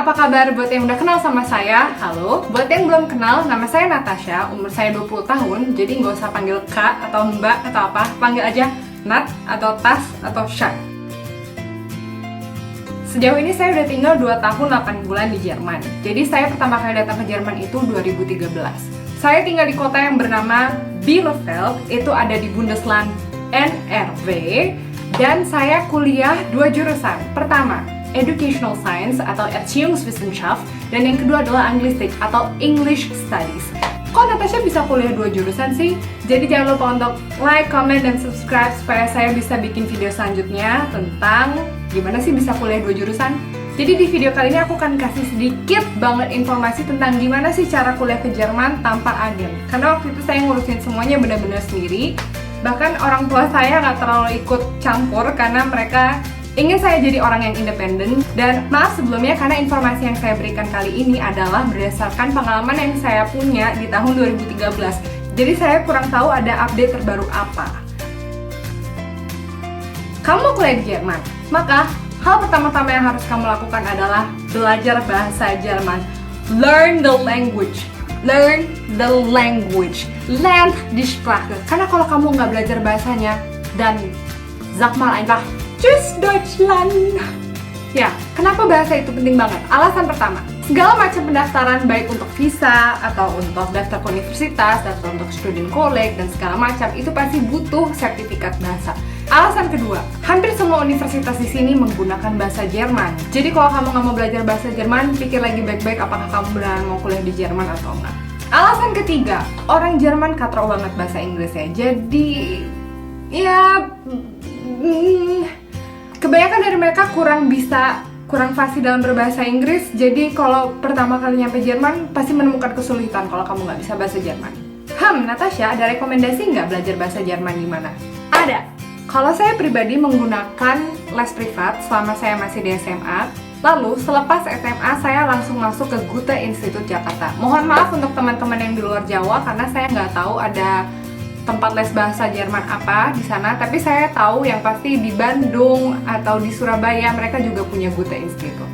Apa kabar buat yang udah kenal sama saya? Halo. Buat yang belum kenal, nama saya Natasha, umur saya 20 tahun. Jadi nggak usah panggil Kak atau Mbak atau apa, panggil aja Nat atau Tas atau Sha. Sejauh ini saya udah tinggal 2 tahun 8 bulan di Jerman. Jadi saya pertama kali datang ke Jerman itu 2013. Saya tinggal di kota yang bernama Bielefeld, itu ada di Bundesland NRW. Dan saya kuliah 2 jurusan. Pertama, Educational Science atau Erziehungswissenschaft, dan yang kedua adalah Anglistik atau English Studies. Kok Natasha bisa kuliah 2 jurusan sih? Jadi jangan lupa untuk like, comment, dan subscribe supaya saya bisa bikin video selanjutnya tentang gimana sih bisa kuliah 2 jurusan. Jadi di video kali ini aku akan kasih sedikit banget informasi tentang gimana sih cara kuliah ke Jerman tanpa agen. Karena waktu itu saya ngurusin semuanya benar-benar sendiri. Bahkan orang tua saya nggak terlalu ikut campur karena mereka ingin saya jadi orang yang independen. Dan maaf sebelumnya karena informasi yang saya berikan kali ini adalah berdasarkan pengalaman yang saya punya di tahun 2013. Jadi saya kurang tahu ada update terbaru apa. Kamu mau kuliah di Jerman? Maka hal pertama-tama yang harus kamu lakukan adalah belajar bahasa Jerman. Learn the language. Learn the language. Lern die Sprache. Karena kalau kamu nggak belajar bahasanya, dan sag mal einfach Tschüss Deutschland. Ya, kenapa bahasa itu penting banget? Alasan pertama, segala macam pendaftaran baik untuk visa atau untuk daftar ke universitas, daftar untuk student college dan segala macam itu pasti butuh sertifikat bahasa. Alasan kedua, hampir semua universitas di sini menggunakan bahasa Jerman. Jadi kalau kamu nggak mau belajar bahasa Jerman, pikir lagi baik-baik apakah kamu beneran mau kuliah di Jerman atau enggak. Alasan ketiga, orang Jerman katrok banget bahasa Inggris ya. Jadi ya kebanyakan dari mereka kurang fasih dalam berbahasa Inggris. Jadi kalau pertama kali nyampe Jerman pasti menemukan kesulitan kalau kamu nggak bisa bahasa Jerman. Natasha, ada rekomendasi nggak belajar bahasa Jerman di mana? Ada. Kalau saya pribadi menggunakan les privat selama saya masih di SMA. Lalu selepas SMA saya langsung masuk ke Goethe Institut Jakarta. Mohon maaf untuk teman-teman yang di luar Jawa karena saya nggak tahu ada tempat les bahasa Jerman apa di sana, tapi saya tahu yang pasti di Bandung atau di Surabaya mereka juga punya Goethe Institut.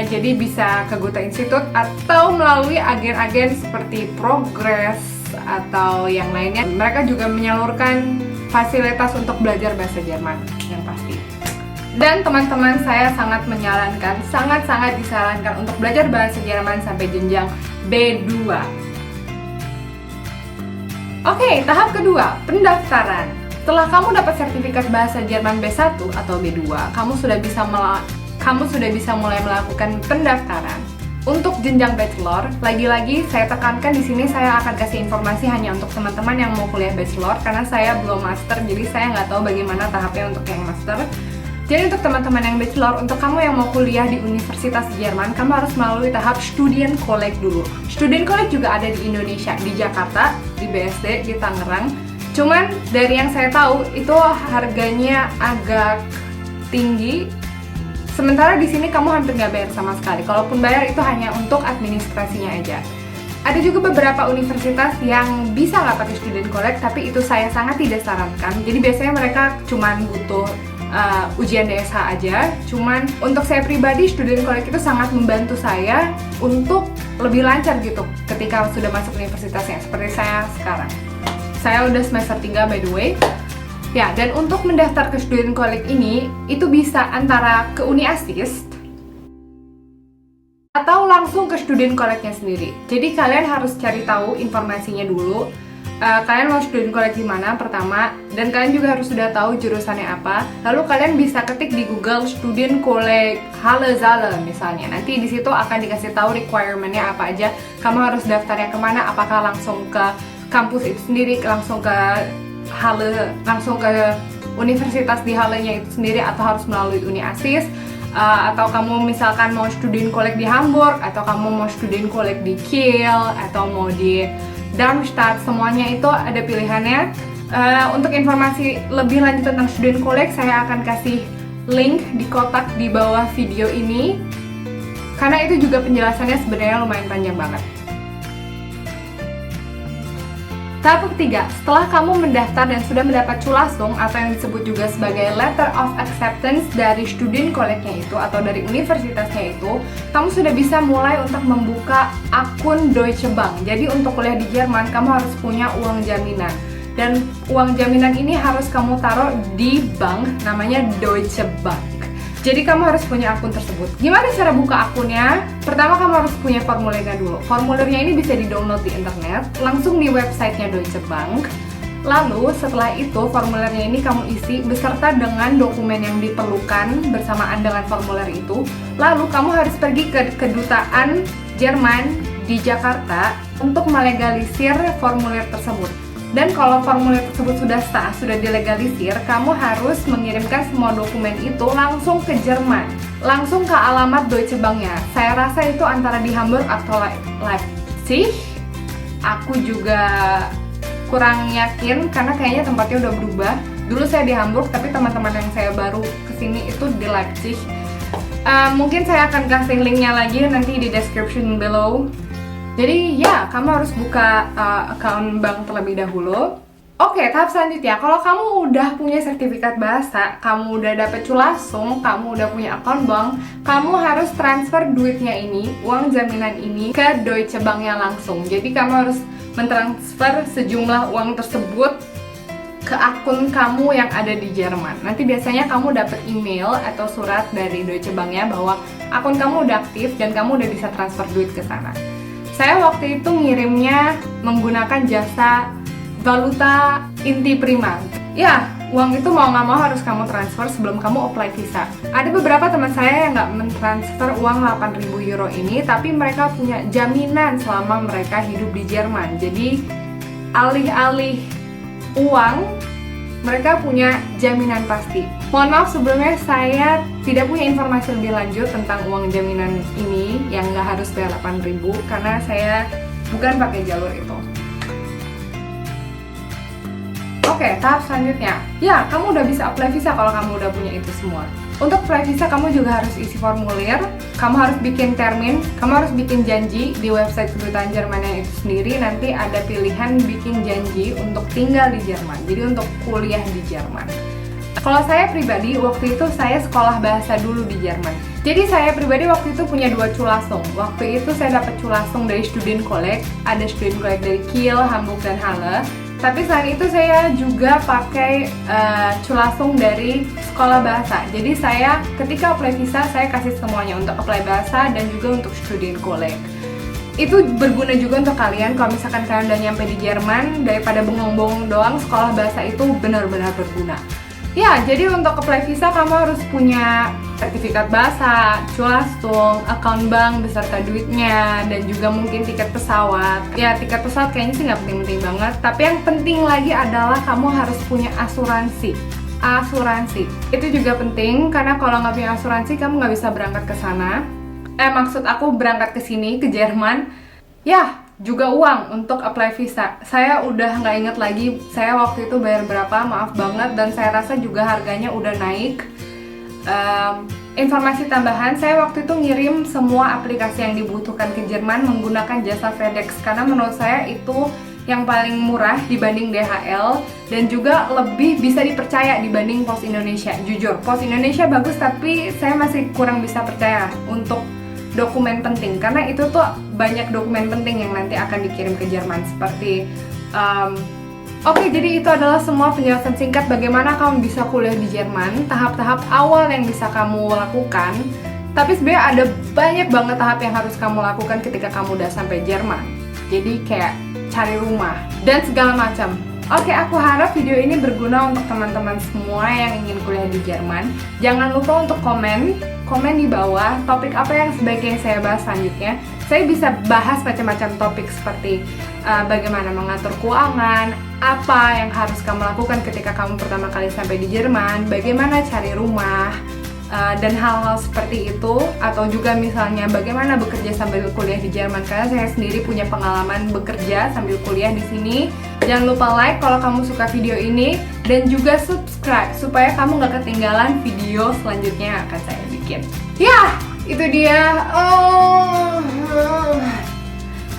Jadi bisa ke Goethe Institut atau melalui agen-agen seperti Progress atau yang lainnya. Mereka juga menyalurkan fasilitas untuk belajar bahasa Jerman yang pasti. Dan teman-teman saya sangat menyarankan, sangat-sangat disarankan untuk belajar bahasa Jerman sampai jenjang B2. Oke, tahap kedua, pendaftaran. Setelah kamu dapat sertifikat bahasa Jerman B1 atau B2, kamu sudah bisa mulai melakukan pendaftaran. Untuk jenjang bachelor, lagi-lagi saya tekankan di sini saya akan kasih informasi hanya untuk teman-teman yang mau kuliah bachelor karena saya belum master, jadi saya nggak tahu bagaimana tahapnya untuk yang master. Jadi untuk teman-teman yang bachelor, untuk kamu yang mau kuliah di Universitas Jerman, kamu harus melalui tahap Studien College dulu. Studien College juga ada di Indonesia, di Jakarta, di BSD, di Tangerang. Cuman dari yang saya tahu itu harganya agak tinggi. Sementara di sini kamu hampir nggak bayar sama sekali. Kalaupun bayar itu hanya untuk administrasinya aja. Ada juga beberapa universitas yang bisa nggak pakai Studien College, tapi itu saya sangat tidak sarankan. Jadi biasanya mereka cuman butuh ujian DSH aja. Cuman untuk saya pribadi, Studien College itu sangat membantu saya untuk lebih lancar gitu ketika sudah masuk universitasnya, seperti saya sekarang. Saya udah semester 3 by the way. Ya, dan untuk mendaftar ke Studien College ini, itu bisa antara ke Uni Assist atau langsung ke Studien College-nya sendiri. Jadi kalian harus cari tahu informasinya dulu. Kalian mau Studien College di mana pertama, dan kalian juga harus sudah tahu jurusannya apa. Lalu kalian bisa ketik di Google Studien College Halle Saale misalnya. Nanti di situ akan dikasih tahu requirement-nya apa aja. Kamu harus daftarnya kemana? Apakah langsung ke kampus itu sendiri, langsung ke Halle, langsung ke universitas di Halle-nya itu sendiri, atau harus melalui Uni Assist? Atau kamu misalkan mau Studien College di Hamburg, atau kamu mau Studien College di Kiel, atau mau di Darmstadt, semuanya itu ada pilihannya. Untuk informasi lebih lanjut tentang Studien College, saya akan kasih link di kotak di bawah video ini, karena itu juga penjelasannya sebenarnya lumayan panjang banget. Tahap ketiga, setelah kamu mendaftar dan sudah mendapat culasung atau yang disebut juga sebagai letter of acceptance dari student college-nya itu atau dari universitasnya itu, kamu sudah bisa mulai untuk membuka akun Deutsche Bank. Jadi untuk kuliah di Jerman, kamu harus punya uang jaminan. Dan uang jaminan ini harus kamu taruh di bank namanya Deutsche Bank. Jadi kamu harus punya akun tersebut. Gimana cara buka akunnya? Pertama kamu harus punya formulirnya dulu. Formulirnya ini bisa di-download di internet, langsung di websitenya Deutsche Bank. Lalu setelah itu formulirnya ini kamu isi beserta dengan dokumen yang diperlukan bersamaan dengan formulir itu. Lalu kamu harus pergi ke kedutaan Jerman di Jakarta untuk melegalisir formulir tersebut. Dan kalau formulir tersebut sudah sah, sudah dilegalisir, kamu harus mengirimkan semua dokumen itu langsung ke Jerman, langsung ke alamat Deutsche Bank-nya. Saya rasa itu antara di Hamburg atau Leipzig. Aku juga kurang yakin karena kayaknya tempatnya udah berubah. Dulu saya di Hamburg, tapi teman-teman yang saya baru kesini itu di Leipzig. Mungkin saya akan kasih linknya lagi nanti di description below. Jadi ya, kamu harus buka account bank terlebih dahulu. Oke, tahap selanjutnya, kalau kamu udah punya sertifikat bahasa, kamu udah dapet culasung, kamu udah punya account bank, kamu harus transfer duitnya ini, uang jaminan ini ke Deutsche Bank-nya langsung. Jadi kamu harus mentransfer sejumlah uang tersebut ke akun kamu yang ada di Jerman. Nanti biasanya kamu dapat email atau surat dari Deutsche Bank-nya bahwa akun kamu udah aktif dan kamu udah bisa transfer duit ke sana. Saya waktu itu ngirimnya menggunakan jasa valuta inti prima. Ya, uang itu mau nggak mau harus kamu transfer sebelum kamu apply visa. Ada beberapa teman saya yang nggak mentransfer uang 8.000 euro ini, tapi mereka punya jaminan selama mereka hidup di Jerman. Jadi, alih-alih uang, mereka punya jaminan pasti. Mohon maaf sebelumnya saya tidak punya informasi lebih lanjut tentang uang jaminan ini yang nggak harus bayar 8.000 karena saya bukan pakai jalur itu. Oke, tahap selanjutnya. Ya, kamu udah bisa apply visa kalau kamu udah punya itu semua. Untuk apply visa kamu juga harus isi formulir, kamu harus bikin termin, kamu harus bikin janji di website kedutaan Jerman itu sendiri. Nanti ada pilihan bikin janji untuk tinggal di Jerman, jadi untuk kuliah di Jerman. Kalau saya pribadi, waktu itu saya sekolah bahasa dulu di Jerman. Jadi saya pribadi waktu itu punya 2 culasung. Waktu itu saya dapat culasung dari Student College, ada Student College dari Kiel, Hamburg, dan Halle. Tapi selain itu saya juga pakai culasung dari sekolah bahasa. Jadi saya ketika apply visa, saya kasih semuanya untuk apply bahasa dan juga untuk Student College. Itu berguna juga untuk kalian kalau misalkan kalian udah nyampe di Jerman, daripada bengong-bengong doang, sekolah bahasa itu benar-benar berguna. Ya, jadi untuk apply visa kamu harus punya sertifikat bahasa, culasung, account bank beserta duitnya, dan juga mungkin tiket pesawat. Ya, tiket pesawat kayaknya sih nggak penting-penting banget, tapi yang penting lagi adalah kamu harus punya asuransi. Asuransi itu juga penting karena kalau nggak punya asuransi kamu nggak bisa berangkat ke sana. Maksud aku berangkat ke sini ke Jerman. Ya, juga uang untuk apply visa. Saya udah nggak inget lagi saya waktu itu bayar berapa, maaf banget, dan saya rasa juga harganya udah naik. Informasi tambahan, saya waktu itu ngirim semua aplikasi yang dibutuhkan ke Jerman menggunakan jasa FedEx karena menurut saya itu yang paling murah dibanding DHL dan juga lebih bisa dipercaya dibanding Pos Indonesia. Jujur, Pos Indonesia bagus tapi saya masih kurang bisa percaya untuk dokumen penting karena itu tuh banyak dokumen penting yang nanti akan dikirim ke Jerman seperti Oke, jadi itu adalah semua penjelasan singkat bagaimana kamu bisa kuliah di Jerman, tahap-tahap awal yang bisa kamu lakukan. Tapi sebenarnya ada banyak banget tahap yang harus kamu lakukan ketika kamu udah sampai Jerman. Jadi kayak cari rumah dan segala macam. Oke, aku harap video ini berguna untuk teman-teman semua yang ingin kuliah di Jerman. Jangan lupa untuk komen di bawah topik apa yang sebaiknya saya bahas selanjutnya. Saya bisa bahas macam-macam topik seperti bagaimana mengatur keuangan, apa yang harus kamu lakukan ketika kamu pertama kali sampai di Jerman, bagaimana cari rumah, dan hal-hal seperti itu. Atau juga misalnya bagaimana bekerja sambil kuliah di Jerman, karena saya sendiri punya pengalaman bekerja sambil kuliah di sini. Jangan lupa like kalau kamu suka video ini dan juga subscribe supaya kamu gak ketinggalan video selanjutnya yang akan saya bikin. Ya, itu dia.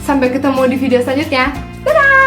Sampai ketemu di video selanjutnya. Dadah!